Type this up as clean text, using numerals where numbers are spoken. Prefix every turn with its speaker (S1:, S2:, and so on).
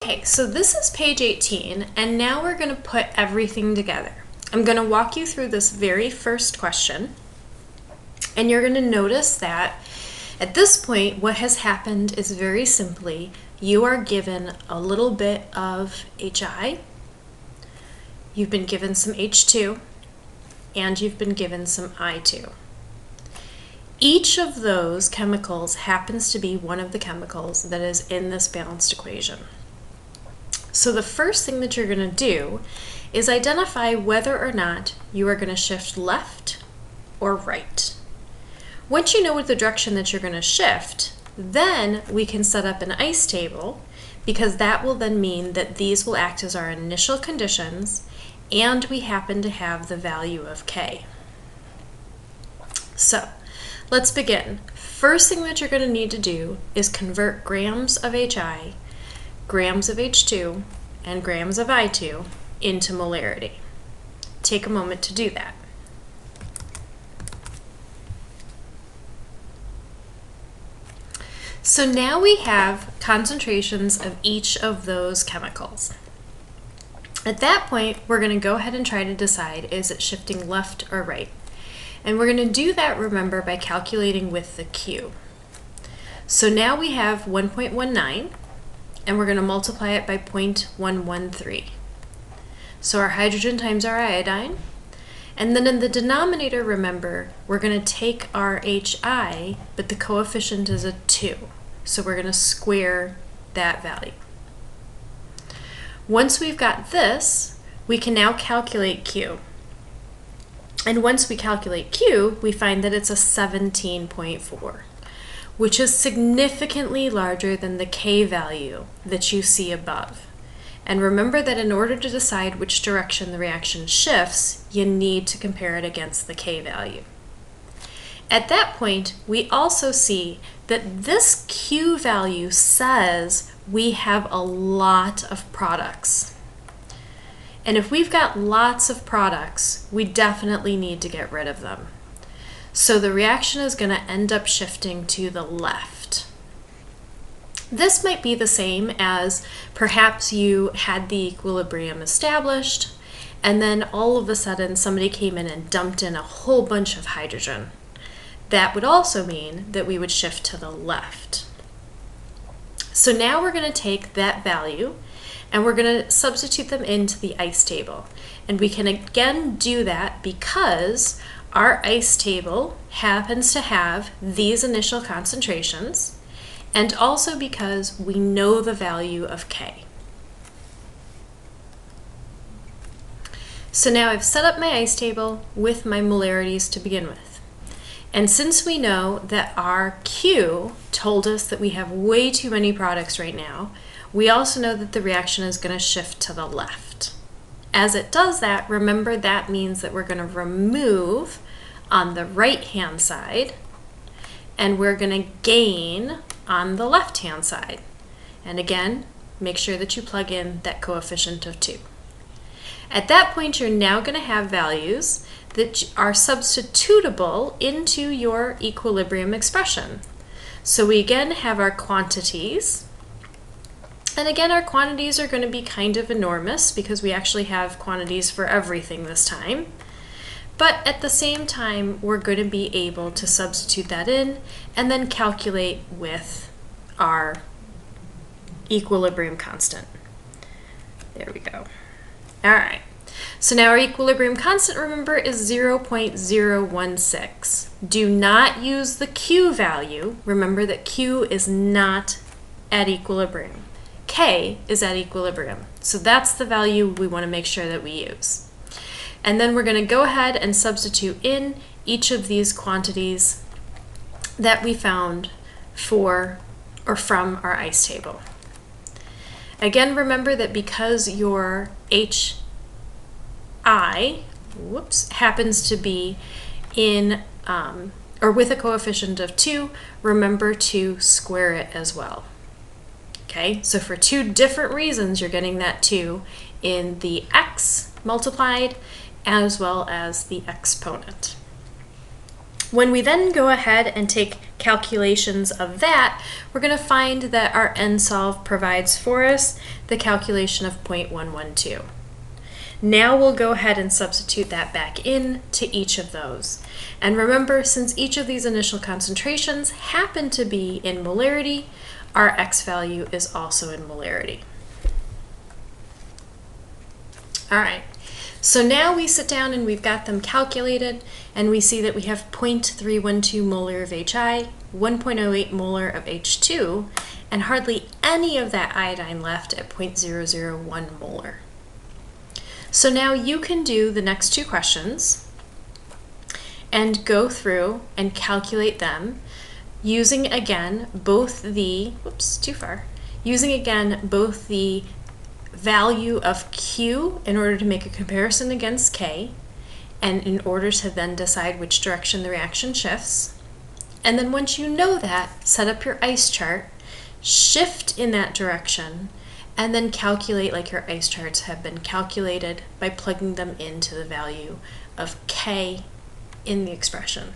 S1: Okay, so this is page 18, and now we're going to put everything together. I'm going to walk you through this very first question, and you're going to notice that at this point, what has happened is very simply, you are given a little bit of HI, you've been given some H2, and you've been given some I2. Each of those chemicals happens to be one of the chemicals that is in this balanced equation. So the first thing that you're going to do is identify whether or not you are going to shift left or right. Once you know what the direction that you're going to shift, then we can set up an ICE table, because that will then mean that these will act as our initial conditions, and we happen to have the value of K. So let's begin. First thing that you're going to need to do is convert grams of HI, grams of H2, and grams of I2 into molarity. Take a moment to do that. So now we have concentrations of each of those chemicals. At that point, we're going to go ahead and try to decide, is it shifting left or right? And we're going to do that, remember, by calculating with the Q. So now we have 1.19, and we're going to multiply it by 0.113. So our hydrogen times our iodine. And then in the denominator, remember, we're going to take our HI, but the coefficient is a 2. So we're going to square that value. Once we've got this, we can now calculate Q. And once we calculate Q, we find that it's a 17.4, which is significantly larger than the K value that you see above. And remember that in order to decide which direction the reaction shifts, you need to compare it against the K value. At that point, we also see that this Q value says we have a lot of products. And if we've got lots of products, we definitely need to get rid of them. So the reaction is going to end up shifting to the left. This might be the same as perhaps you had the equilibrium established, and then all of a sudden somebody came in and dumped in a whole bunch of hydrogen. That would also mean that we would shift to the left. So now we're going to take that value and we're going to substitute them into the ICE table. And we can again do that because our ICE table happens to have these initial concentrations, and also because we know the value of K. So now I've set up my ICE table with my molarities to begin with. And since we know that our Q told us that we have way too many products right now, we also know that the reaction is going to shift to the left. As it does that, remember that means that we're going to remove on the right-hand side, and we're going to gain on the left-hand side. And again, make sure that you plug in that coefficient of 2. At that point, you're now going to have values that are substitutable into your equilibrium expression. So we again have our quantities. And again, our quantities are going to be kind of enormous because we actually have quantities for everything this time. But at the same time, we're going to be able to substitute that in and then calculate with our equilibrium constant. There we go. All right. So now our equilibrium constant, remember, is 0.016. Do not use the Q value. Remember that Q is not at equilibrium. K is at equilibrium. So that's the value we want to make sure that we use. And then we're going to go ahead and substitute in each of these quantities that we found for or from our ICE table. Again, remember that because your HI happens to be in or with a coefficient of 2, remember to square it as well. Okay, so for two different reasons, you're getting that 2 in the x multiplied as well as the exponent. When we then go ahead and take calculations of that, we're going to find that our NSolve provides for us the calculation of 0.112. Now we'll go ahead and substitute that back in to each of those. And remember, since each of these initial concentrations happen to be in molarity, our X value is also in molarity. All right, so now we sit down and we've got them calculated, and we see that we have 0.312 molar of HI, 1.08 molar of H2, and hardly any of that iodine left at 0.001 molar. So now you can do the next two questions and go through and calculate them using again both the, using again both the value of Q in order to make a comparison against K, and in order to then decide which direction the reaction shifts. And then once you know that, set up your ice chart, shift in that direction, and then calculate like your ice charts have been calculated by plugging them into the value of K in the expression.